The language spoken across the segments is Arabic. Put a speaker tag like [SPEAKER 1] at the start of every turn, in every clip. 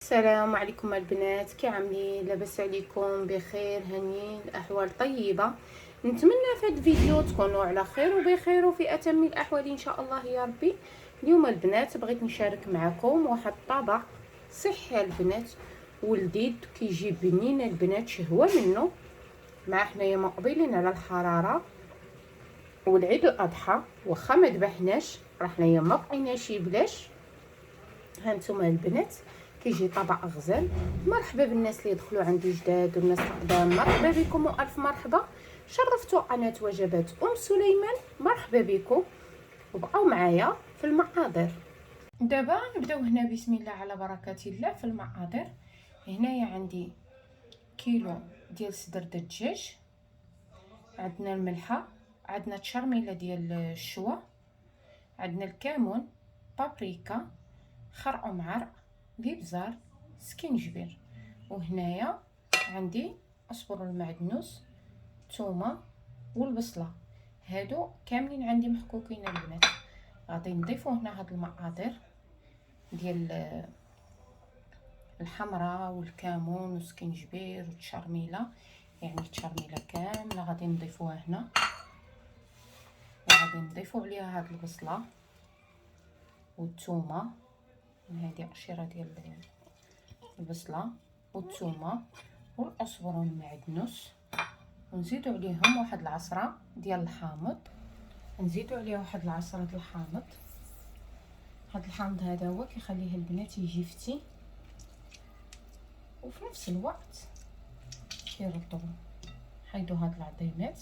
[SPEAKER 1] السلام عليكم البنات، كي عاملين؟ لاباس عليكم؟ بخير؟ هانيين؟ الاحوال طيبه؟ نتمنى في هذا الفيديو تكونوا على خير وبخير وفي اتم الاحوال ان شاء الله يا ربي. اليوم البنات بغيت نشارك معكم واحد الطبق صحي البنات ولذيذ كيجي بنين البنات، شهوه منه مع حنايا مقبلين على الحراره والعيد الاضحى، واخا ما ذبحناش راه حنايا ما بقيناش بلاش. هانتوما البنات كيجي طبق غزال. مرحبا بالناس اللي يدخلوا عندي جداد والناس القدام، مرحبا بكم والف مرحبا. شرفتوا قناه وجبات سليمان، مرحبا بكم وبقاو معايا في المقادير. دابا نبداو هنا بسم الله على بركه الله في المقادير. هنايا عندي كيلو ديال صدر الدجاج، عندنا الملحه، عندنا تشرميله ديال الشوا، عندنا الكمون، بابريكا، خرع معرق، بيبزار، سكينجبير. وهنايا عندي اصفر المعدنوس، ثومه والبصله. هادو كاملين عندي محكوكين البنات. غادي نضيفو هنا هاد المقادير ديال الحمراء والكمون والسكينجبير والتشرميله، يعني التشرميله كامله غادي نضيفوها هنا، وغادي نضيفو عليها هاد البصله والثومه. هذه قشيره ديال البصله والثومه والاصفر والمعدنوس، ونزيدوا عليهم واحد العصره ديال الحامض، نزيدوا عليها واحد العصره ديال الحامض. هذا الحامض هذا هو كيخليه البنات يجي فتي، وفي نفس الوقت كيرطب. حيدوا هاد العظيمات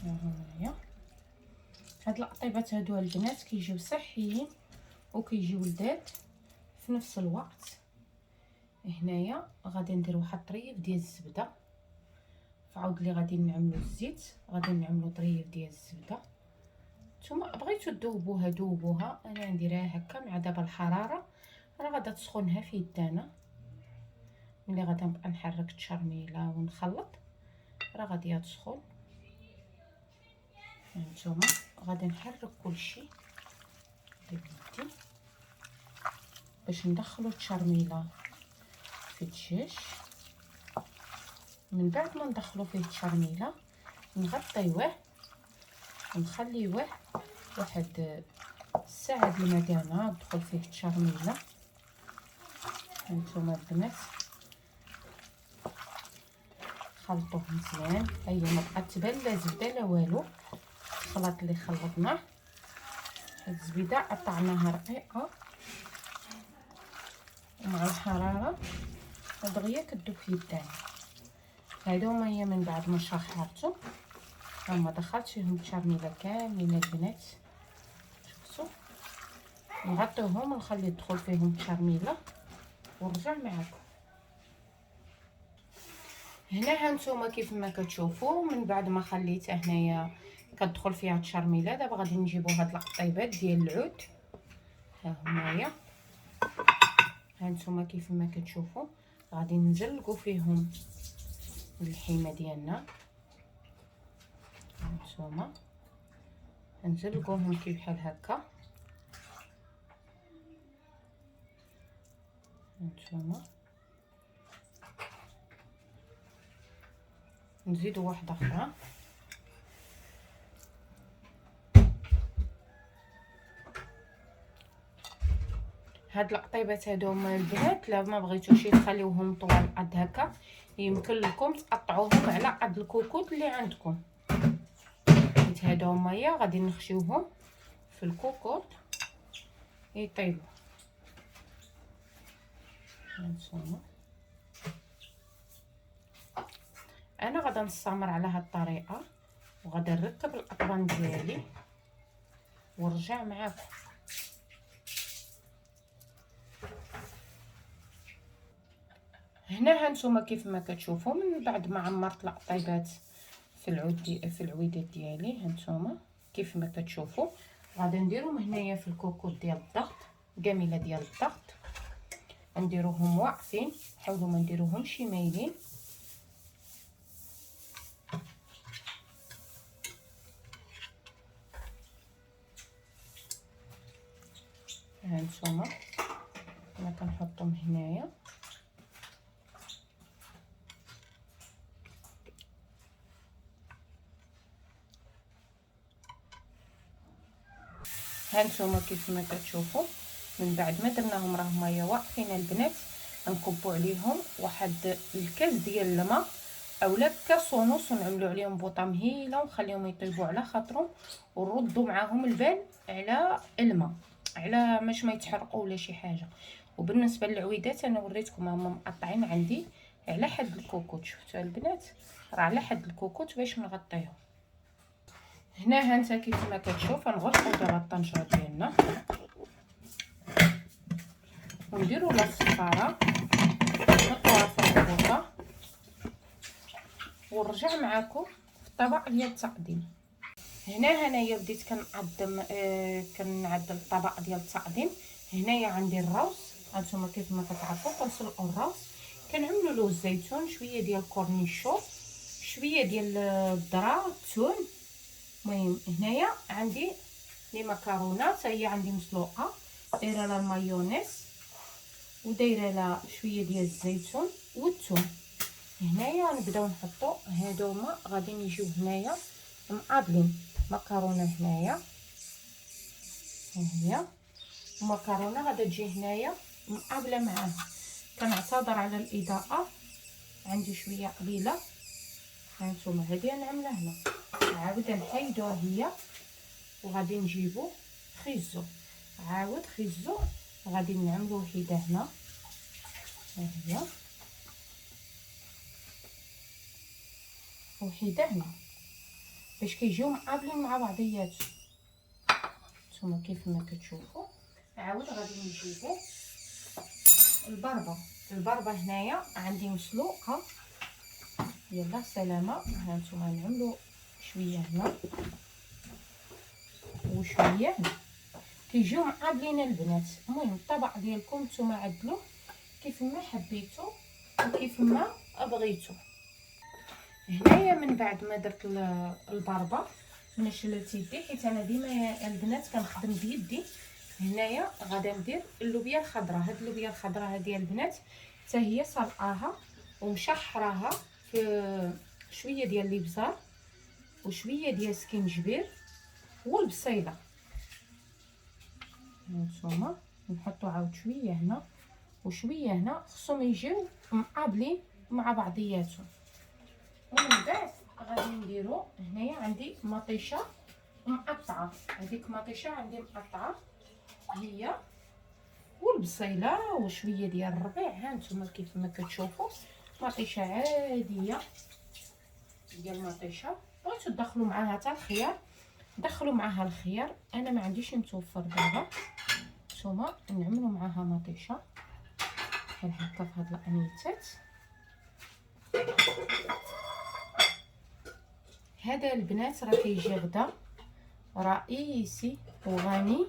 [SPEAKER 1] هنايا. هاد القطيبات هادو البنات كيجيو صحيين وكيجيو لذاذ في نفس الوقت. هنايا غادي ندير واحد الطريف ديال الزبده، فعاود لي غادي نعملو الزيت غادي نعملو طريف ديال الزبده. نتوما بغيتو دوبوها دوبوها، انا نديرها هكا مع دابا الحراره راه غادا تسخنها في يدانا. ملي غادا نبقى نحرك التشرميله ونخلط راه غادي تسخن. هانتوما غادي نحرك كلشي بيدي باش ندخلو التشرميله في الدجاج. من بعد ما ندخلو فيه التشرميله نغطيوه ونخليوه واحد الساعه ديما ديالنا تدخل فيه التشرميله. هانتوما البنات خلطوه مزيان، هيا ما بقات تبان لا زبده لا والو. الخلط اللي خلطناه، هاد الزبيده قطعناها رقيقه ومع الحراره دغيا كدوب في يدانا. هادو هما هي من بعد ما شحرتهم هما دخلت فيهم التشرميله كاملين البنات، شفتوا؟ نغطيوهم ونخلي يدخل فيهم التشرميله ونرجع معكم. هنا هانتوما كيف ما كتشوفوا من بعد ما خليتها هنايا كتدخل فيها التشرميله، دابا غادي نجيبوا هاد القطيبات ديال العود. ها همايا هانتوما كيف ما كتشوفوا غادي نزلقوا فيهم اللحيمه ديالنا. هانتوما نزلقوهم كيف بحال هكا. هانتوما نزيدوا واحده اخرى. هاد القطيبات هادو هما البنات، لا ما بغيتوش تخليوهم طوال قد هكا يمكن لكم تقطعوهم على قد الكوكوط اللي عندكم. حيت هادو هما هي غادي نخشيوهم في الكوكوط يطيبوا. هانتوما انا غادا نستمر على هاد الطريقه وغادا نركب الاطبان ديالي ونرجع معاكم. هنا هانتوما كيف ما كتشوفوا من بعد ما عمرت القطيبات في العود في العويدات ديالي، هانتوما كيف ما كتشوفوا غادي نديرهم هنايا في الكوكوط ديال الضغط، جميله ديال الضغط. نديروهم واقفين، حاولوا ما نديروهمش مايلين. هانتوما انا كنحطهم هنايا. هانتوما كيف ما كتشوفوا من بعد ما درناهم راه هما واقفين البنات، نكبوا عليهم واحد الكاس ديال الماء اولا كاس ونص ونعملوا عليهم بوطه مهيله ونخليهم يطيبوا على خاطرهم، ونردوا معاهم البال على الماء على ما يتحرقوا ولا شي حاجه. وبالنسبه للعويدات انا وريتكم هما مقطعين عندي على حد الكوكوت، شفتوا البنات راه على حد الكوكوت باش نغطيهم. هنا هانتا كيف ما كتشوف نغرقوا دابا الطنجره ديالنا ونديروا لا الصفاره نحطوها في البوطه ونرجع معاكم في الطبق ديال التقديم. هنايا بديت كنعدل الطبق ديال التقديم. هنايا عندي الروز، هانتوما كيف ما كتعرفوا كنسلقوا الروز، كنعملوا له الزيتون، شويه ديال الكورنيشون، شويه ديال الذره، الثوم. المهم هنايا عندي لي مكرونه حتى هي عندي مسلوقه، دايره لها المايونيز ودايره لها شويه ديال الزيتون والثوم. هنايا نبداو نحطو هادوما غادي يجيو هنايا مقابلين. مكرونه هنايا ها هي، ومكرونه غادا تجي هنايا مقابله معاه. كنعتذر على الاضاءه عندي شويه قليله. هانتوما هادي نعملها هنا، عاود نحيدوها هي وغادي نجيبو خيزو، عاود خيزو غادي نعملو وحده هنا ها هي وحده هنا باش كيجيو مقابلين مع بعضياتهم. نتوما كيف ما كتشوفوا عاود غادي نجيبو البربه هنايا عندي مسلوقه. يلا سلامه. هانتوما نعملو شويه هنا وشويه هنا كيجيو مقابلين البنات. المهم الطبق ديالكم نتوما عدلوه كيف ما حبيتو وكيف ما بغيتو. هنايا من بعد ما درت البربه انا شلت يدي حيت انا ديما البنات كنخدم بيدي. هنايا غادا ندير اللوبيا الخضراء. هاد اللوبيا الخضراء هادي البنات حتى هي سلقاها ومشحراها في شويه ديال الابزار وشويه ديال سكينجبير والبصيله. هانتوما نحطو عاود شويه هنا وشويه هنا، خصهم يجيو مقابلين مع بعضياتهم. ومن بعد غادي نديرو هنايا عندي مطيشه مقطعه، هذيك مطيشه عندي مقطعه هي والبصيله وشويه ديال الربيع. هانتوما كيف ما كتشوفوا مطيشه عاديه ديال المطيشه. بغيتو تدخلوا معاها حتى الخيار دخلوا معاها الخيار، انا ما عنديش متوفر دابا. نتوما نعملوا معاها مطيشه بحال هكا في هاد الانيتات. هذا البنات راه كيجي غدا رئيسي وغني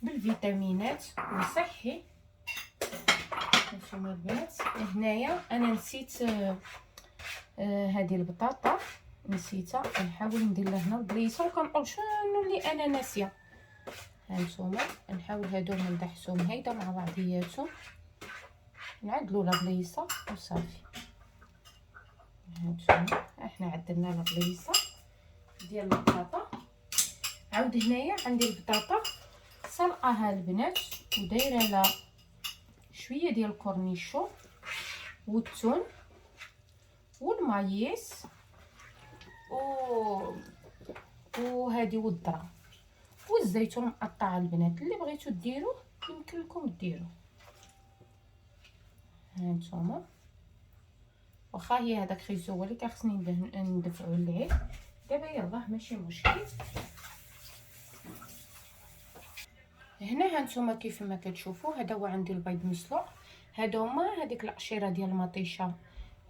[SPEAKER 1] بالفيتامينات وصحي. نتوما البنات هنايا انا نسيت هذه البطاطا، نسيتها. نحاول ندير لها هنا البليصه وكنقول شنو اللي انا ناسيه. هانتوما نحاول هادو ندحسهم هيدا مع بعضياتهم، نعدلوا لا بليصه وصافي. هانتوما احنا عدلنا لا بليصه ديال البطاطا. عاود هنايا عندي البطاطا سلقاها البنات ودايره لها شويه ديال الكورنيشون والثوم والمايس وهذه والذره والزيتون مقطع. البنات اللي بغيتو ديروه يمكن لكم ديروه. هانتوما واخا هي هذاك خيزو هو اللي كخصني ندفعو ليه دابا، يلاه ماشي مشكل. هنا هانتوما كيف ما كتشوفوا هذا هو عندي البيض مسلوق. هادو هما هذيك القشيره ديال المطيشه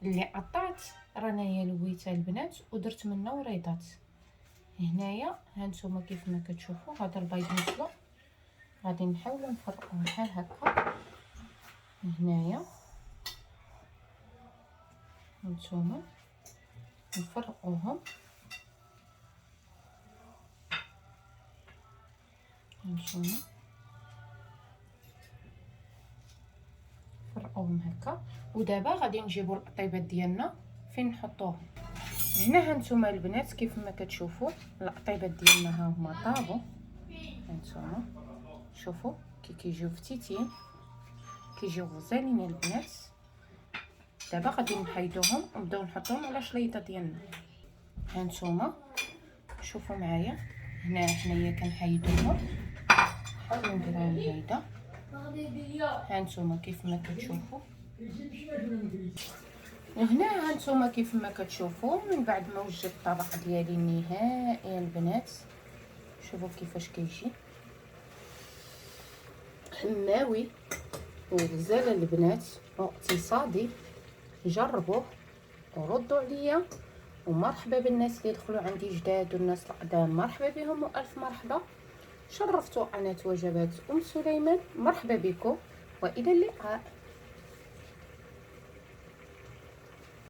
[SPEAKER 1] اللي قطعت رانايا لويتها البنات ودرت منه وريضات. هنايا هانتوما كيف ما كتشوفوا هذا البيض مسلوق غادي نحاولوا نفرقوه بحال هكا. هنايا هانتوما نفرقوهم. هانتوما هكا. ودابا غادي نجيبوا القطيبات ديالنا فين نحطوهم. هنا هانتوما البنات كيف ما كتشوفوا القطيبات ديالنا ها هما طابوا. هانتوما شوفوا كي كيجيو فتيتين، كيجيو غزالين البنات. دابا غادي نحيدوهم ونبداو نحطوهم على شليطه ديالنا. هانتوما شوفوا معايا هنا حنايا كنحيدوهم، نحاولوا نديروهم هيدا. هانتوما كيف ما كتشوفوا هنا، هانتوما كيف ما كتشوفوا من بعد ما وجدت الطبق ديالي النهائي البنات. شوفوا كيفاش كيجي حماوي وغزال البنات واقتصادي. جربوه وردوا عليا، ومرحبا بالناس اللي دخلوا عندي جداد والناس القدام، مرحبا بهم والف مرحبا. شرفتوا قناه وجبات ام سليمان، مرحبا بكم والى اللقاء.